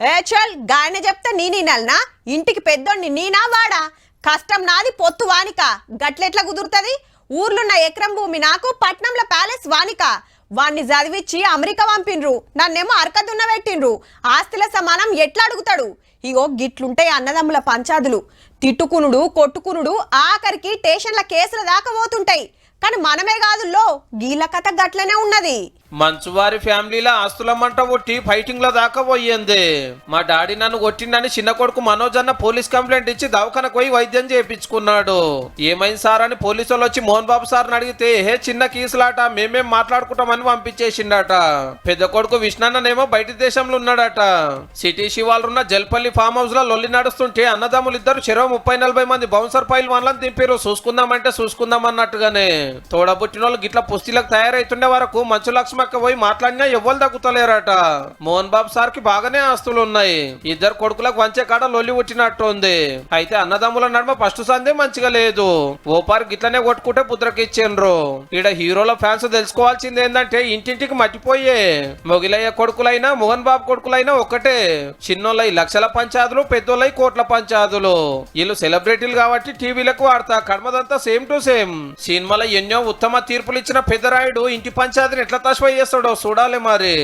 ఏ చల్ గాయన చెప్తా నేనల్నా ఇంటికి పెద్దోడిని నీనా వాడా కష్టం నాది పొత్తు వానిక గట్లెట్లా కుదురుతుంది ఊర్లున్న ఎకరం భూమి నాకు పట్నంలో ప్యాలెస్ వానిక వాణ్ణి చదివిచ్చి అమెరికా పంపిండ్రు నన్నేమో అరకదున్న పెట్టిండ్రు ఆస్తుల సమానం ఎట్లా అడుగుతాడు ఇగో గిట్లుంటాయి అన్నదమ్ముల పంచాదులు తిట్టుకునుడు కొట్టుకునుడు ఆఖరికి స్టేషన్ల కేసుల దాకా పోతుంటాయి కానీ మనమే కాదుల్లో గీల కథ గట్లనే ఉన్నది మంచువారి ఫ్యామిలీలో ఆస్తుల మంట ఒట్టి ఫైటింగ్ లో దాకా పోయింది మా డాడీ నన్ను కొట్టిండని చిన్న కొడుకు మనోజ్ అన్న పోలీస్ కంప్లైంట్ ఇచ్చి దవాఖానకు పోయి వైద్యం చేయించుకున్నాడు ఏమైంది సార్ అని పోలీసు వాళ్ళు వచ్చి మోహన్ బాబు సార్ని అడిగితే హే చిన్న కీసులాట మేమేం మాట్లాడుకుంటామని పంపించేసిండట పెద్ద కొడుకు విష్ణన్ననేమో బయట దేశంలో ఉన్నాడట సిటీ శివాలున్న జల్పల్లి ఫామ్ హౌస్ లో లొల్లి నడుస్తుంటే అన్నదమ్ములు ఇద్దరు చెరో 30-40 మంది బౌన్సర్ పైల్ వాళ్ళని దింపారు చూసుకుందామంటే చూసుకుందాం అన్నట్టుగానే తోడబుట్టిన వాళ్ళు గిట్ల పుస్తీలకు తయారైతుండే వరకు మంచు లక్ష్మక్క పోయి మాట్లాడినా ఎవ్వరు తగ్గుతలేరట మోహన్ బాబు సార్ కి బాగానే ఆస్తులు ఉన్నాయి ఇద్దరు కొడుకులకు వంచే కాడ లొల్లి పుట్టినట్టు ఉంది అయితే అన్నదమ్ముల నడుమ ఫస్ట్ సందే మంచిగా లేదు ఓపారు గిట్లనే కొట్టుకుంటే పుత్రకిచ్చిండ్రు ఈడ హీరోల ఫ్యాన్స్ తెలుసుకోవాల్సింది ఏంటంటే ఇంటింటికి మట్టిపోయే మొగిలయ్య కొడుకులైనా మోహన్ బాబు కొడుకులైనా ఒకటే చిన్నోళ్ళై లక్షల పంచాదులు పెద్దోళ్ళై కోట్ల పంచాదులు వీళ్ళు సెలబ్రిటీలు కాబట్టి టీవీలకు వాడతా కడమదంతా సేమ్ టు సేమ్ సినిమాలో ఎన్నో ఉత్తమ తీర్పులు ఇచ్చిన పెద్దరాయుడు ఇంటి పంచాయతీని ఎట్లా తస్వై చేస్తాడో చూడాలి మరి.